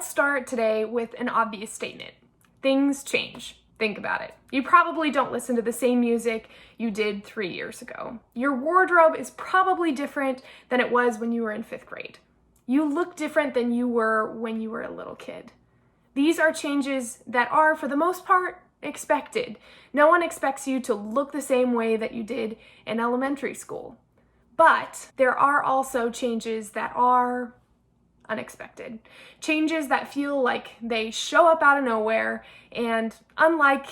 Let's start today with an obvious statement. Things change. Think about it. You probably don't listen to the same music you did 3 years ago. Your wardrobe is probably different than it was when you were in 5th grade. You look different than you were when you were a little kid. These are changes that are, for the most part, expected. No one expects you to look the same way that you did in elementary school. But there are also changes that are unexpected. Changes that feel like they show up out of nowhere, and unlike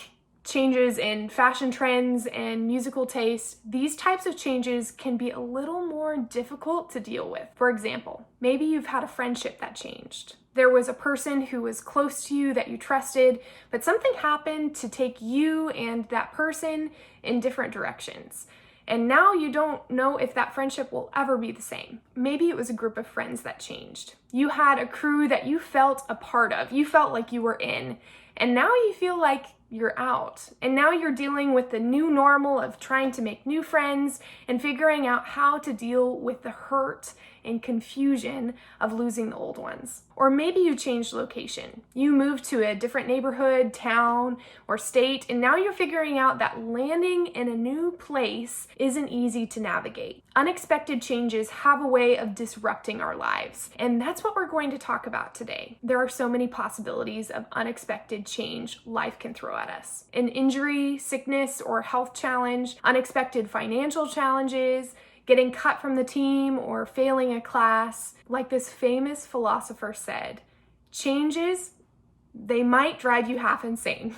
changes in fashion trends and musical taste, these types of changes can be a little more difficult to deal with. For example, maybe you've had a friendship that changed. There was a person who was close to you that you trusted, but something happened to take you and that person in different directions. And now you don't know if that friendship will ever be the same. Maybe it was a group of friends that changed. You had a crew that you felt a part of. You felt like you were in. And now you feel like you're out. And now you're dealing with the new normal of trying to make new friends and figuring out how to deal with the hurt and confusion of losing the old ones. Or maybe you changed location. You moved to a different neighborhood, town, or state, and now you're figuring out that landing in a new place isn't easy to navigate. Unexpected changes have a way of disrupting our lives, and that's what we're going to talk about today. There are so many possibilities of unexpected change life can throw at us. An injury, sickness, or health challenge, unexpected financial challenges, getting cut from the team, or failing a class. Like this famous philosopher said, changes, they might drive you half insane.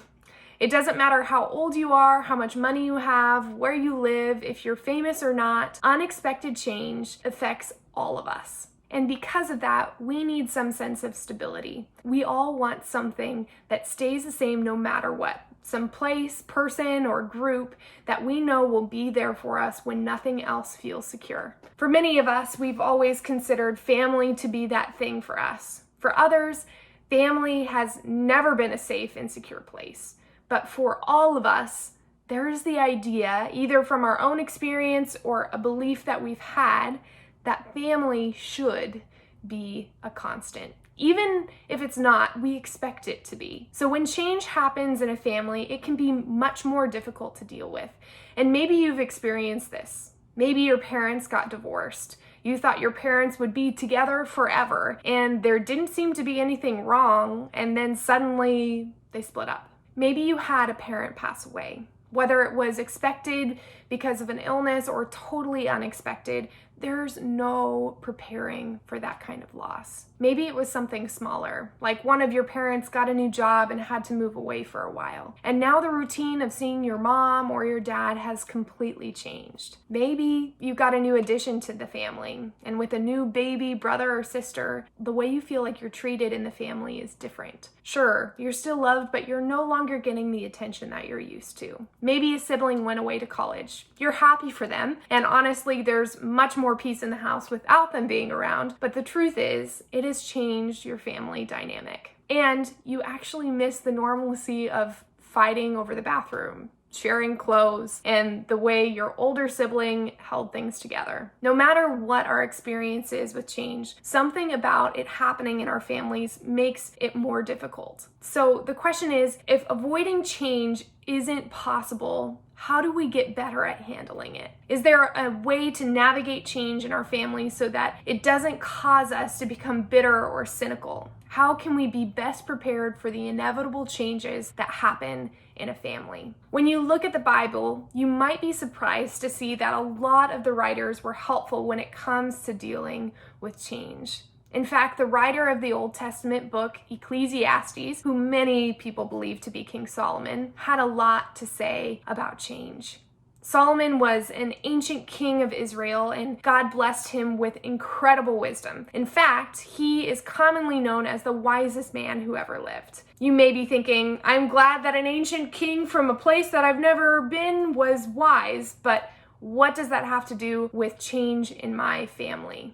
It doesn't matter how old you are, how much money you have, where you live, if you're famous or not, unexpected change affects all of us. And because of that, we need some sense of stability. We all want something that stays the same no matter what. Some place, person, or group that we know will be there for us when nothing else feels secure. For many of us, we've always considered family to be that thing for us. For others, family has never been a safe and secure place. But for all of us, there is the idea, either from our own experience or a belief that we've had, that family should be a constant. Even if it's not, we expect it to be. So when change happens in a family, it can be much more difficult to deal with. And maybe you've experienced this. Maybe your parents got divorced. You thought your parents would be together forever, and there didn't seem to be anything wrong, and then suddenly they split up. Maybe you had a parent pass away. Whether it was expected because of an illness or totally unexpected, there's no preparing for that kind of loss. Maybe it was something smaller, like one of your parents got a new job and had to move away for a while. And now the routine of seeing your mom or your dad has completely changed. Maybe you got a new addition to the family, and with a new baby, brother, or sister, the way you feel like you're treated in the family is different. Sure, you're still loved, but you're no longer getting the attention that you're used to. Maybe a sibling went away to college. You're happy for them, and honestly, there's much more peace in the house without them being around, but the truth is, it has changed your family dynamic. And you actually miss the normalcy of fighting over the bathroom, sharing clothes, and the way your older sibling held things together. No matter what our experience is with change, something about it happening in our families makes it more difficult. So the question is, if avoiding change isn't possible, how do we get better at handling it? Is there a way to navigate change in our family so that it doesn't cause us to become bitter or cynical? How can we be best prepared for the inevitable changes that happen in a family? When you look at the Bible, you might be surprised to see that a lot of the writers were helpful when it comes to dealing with change. In fact, the writer of the Old Testament book, Ecclesiastes, who many people believe to be King Solomon, had a lot to say about change. Solomon was an ancient king of Israel, and God blessed him with incredible wisdom. In fact, he is commonly known as the wisest man who ever lived. You may be thinking, I'm glad that an ancient king from a place that I've never been was wise, but what does that have to do with change in my family?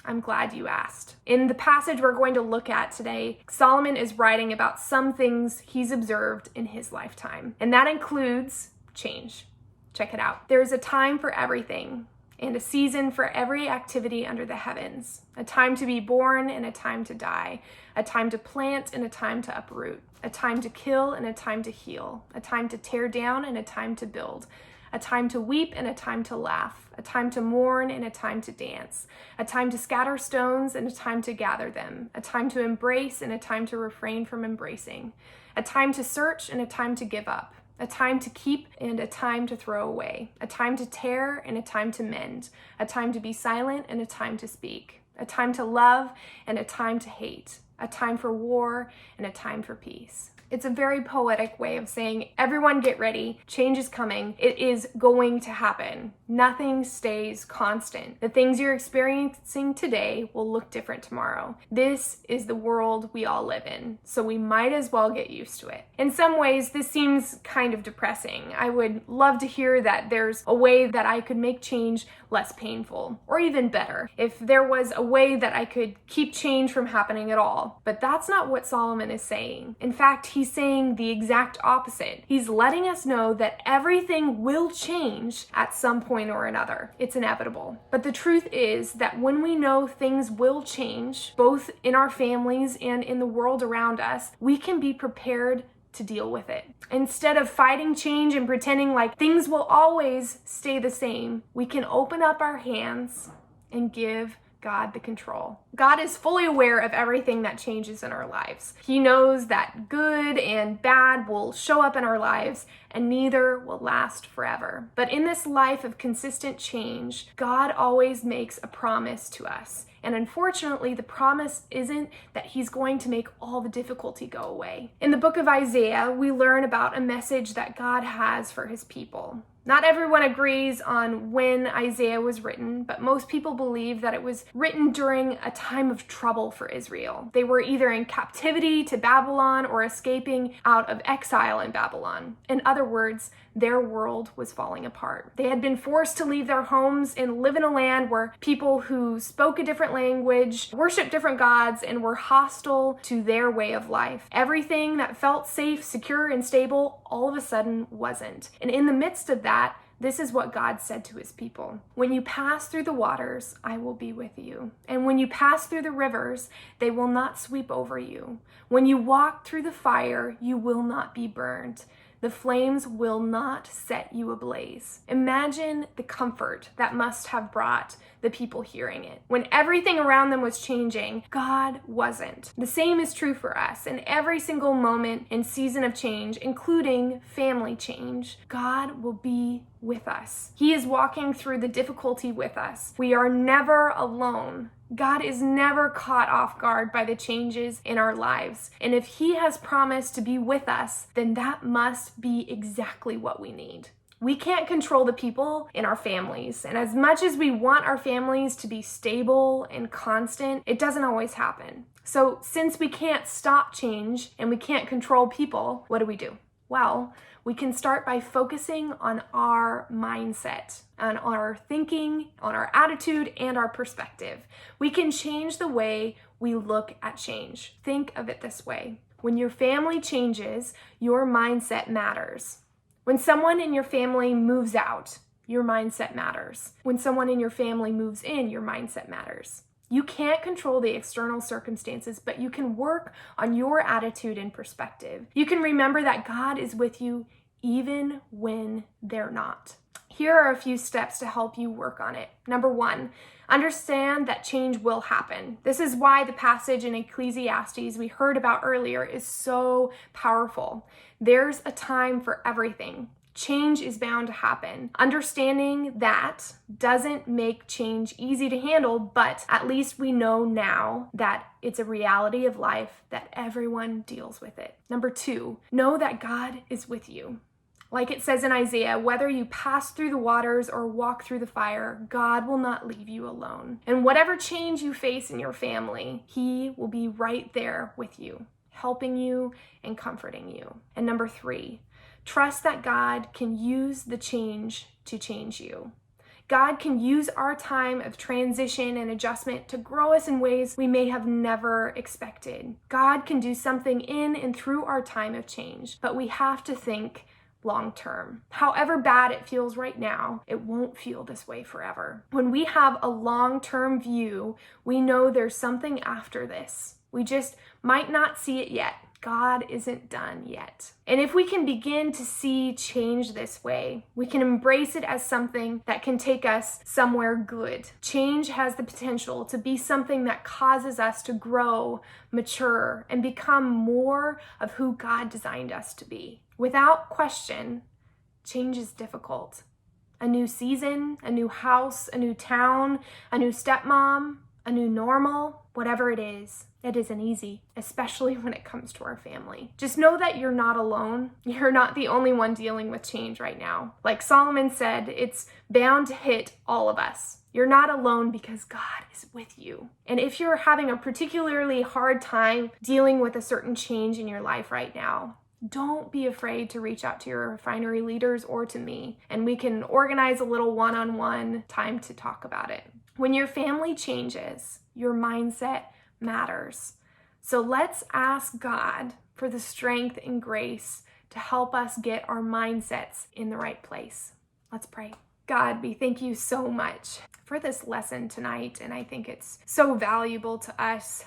I'm glad you asked. In the passage we're going to look at today, Solomon is writing about some things he's observed in his lifetime, and that includes change. Check it out. There's a time for everything, and a season for every activity under the heavens, a time to be born and a time to die, a time to plant and a time to uproot, a time to kill and a time to heal, a time to tear down and a time to build, a time to weep and a time to laugh, a time to mourn and a time to dance, a time to scatter stones and a time to gather them, a time to embrace and a time to refrain from embracing, a time to search and a time to give up, a time to keep and a time to throw away, a time to tear and a time to mend, a time to be silent and a time to speak, a time to love and a time to hate, a time for war and a time for peace. It's a very poetic way of saying, everyone get ready, change is coming, it is going to happen. Nothing stays constant. The things you're experiencing today will look different tomorrow. This is the world we all live in, so we might as well get used to it. In some ways, this seems kind of depressing. I would love to hear that there's a way that I could make change less painful, or even better, if there was a way that I could keep change from happening at all. But that's not what Solomon is saying. In fact, he's saying the exact opposite. He's letting us know that everything will change at some point or another. It's inevitable. But the truth is that when we know things will change, both in our families and in the world around us, we can be prepared to deal with it. Instead of fighting change and pretending like things will always stay the same, we can open up our hands and give God the control. God is fully aware of everything that changes in our lives. He knows that good and bad will show up in our lives, and neither will last forever. But in this life of consistent change, God always makes a promise to us. And unfortunately, the promise isn't that he's going to make all the difficulty go away. In the book of Isaiah, we learn about a message that God has for his people. Not everyone agrees on when Isaiah was written, but most people believe that it was written during a time of trouble for Israel. They were either in captivity to Babylon or escaping out of exile in Babylon. In other words, their world was falling apart. They had been forced to leave their homes and live in a land where people who spoke a different language, worshiped different gods, and were hostile to their way of life. Everything that felt safe, secure, and stable all of a sudden wasn't. And in the midst of that, this is what God said to his people. When you pass through the waters, I will be with you. And when you pass through the rivers, they will not sweep over you. When you walk through the fire, you will not be burned. The flames will not set you ablaze. Imagine the comfort that must have brought the people hearing it. When everything around them was changing, God wasn't. The same is true for us. In every single moment and season of change, including family change, God will be with us. He is walking through the difficulty with us. We are never alone. God is never caught off guard by the changes in our lives. And if he has promised to be with us, then that must be exactly what we need. We can't control the people in our families. And as much as we want our families to be stable and constant, it doesn't always happen. So since we can't stop change and we can't control people, what do? Well, we can start by focusing on our mindset, on our thinking, on our attitude, and our perspective. We can change the way we look at change. Think of it this way. When your family changes, your mindset matters. When someone in your family moves out, your mindset matters. When someone in your family moves in, your mindset matters. You can't control the external circumstances, but you can work on your attitude and perspective. You can remember that God is with you even when they're not. Here are a few steps to help you work on it. Number 1, understand that change will happen. This is why the passage in Ecclesiastes we heard about earlier is so powerful. There's a time for everything. Change is bound to happen. Understanding that doesn't make change easy to handle, but at least we know now that it's a reality of life that everyone deals with it. Number 2, know that God is with you. Like it says in Isaiah, whether you pass through the waters or walk through the fire, God will not leave you alone. And whatever change you face in your family, he will be right there with you, helping you and comforting you. And number 3, trust that God can use the change to change you. God can use our time of transition and adjustment to grow us in ways we may have never expected. God can do something in and through our time of change, but we have to think long term. However bad it feels right now, it won't feel this way forever. When we have a long-term view, we know there's something after this. We just might not see it yet. God isn't done yet. And if we can begin to see change this way, we can embrace it as something that can take us somewhere good. Change has the potential to be something that causes us to grow, mature, and become more of who God designed us to be. Without question, change is difficult. A new season, a new house, a new town, a new stepmom, a new normal, whatever it isn't easy, especially when it comes to our family. Just know that you're not alone. You're not the only one dealing with change right now. Like Solomon said, it's bound to hit all of us. You're not alone because God is with you. And if you're having a particularly hard time dealing with a certain change in your life right now, don't be afraid to reach out to your refinery leaders or to me, and we can organize a little one-on-one time to talk about it. When your family changes, your mindset matters. So let's ask God for the strength and grace to help us get our mindsets in the right place. Let's pray. God, we thank you so much for this lesson tonight, and I think it's so valuable to us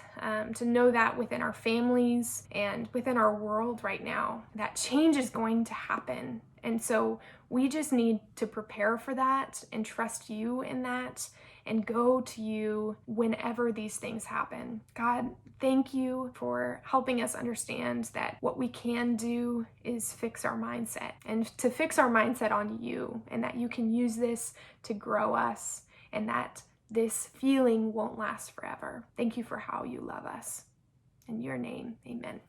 to know that within our families and within our world right now, that change is going to happen. And so we just need to prepare for that and trust you in that and go to you whenever these things happen. God, thank you for helping us understand that what we can do is fix our mindset, and to fix our mindset on you, and that you can use this to grow us, and that this feeling won't last forever. Thank you for how you love us. In your name, amen.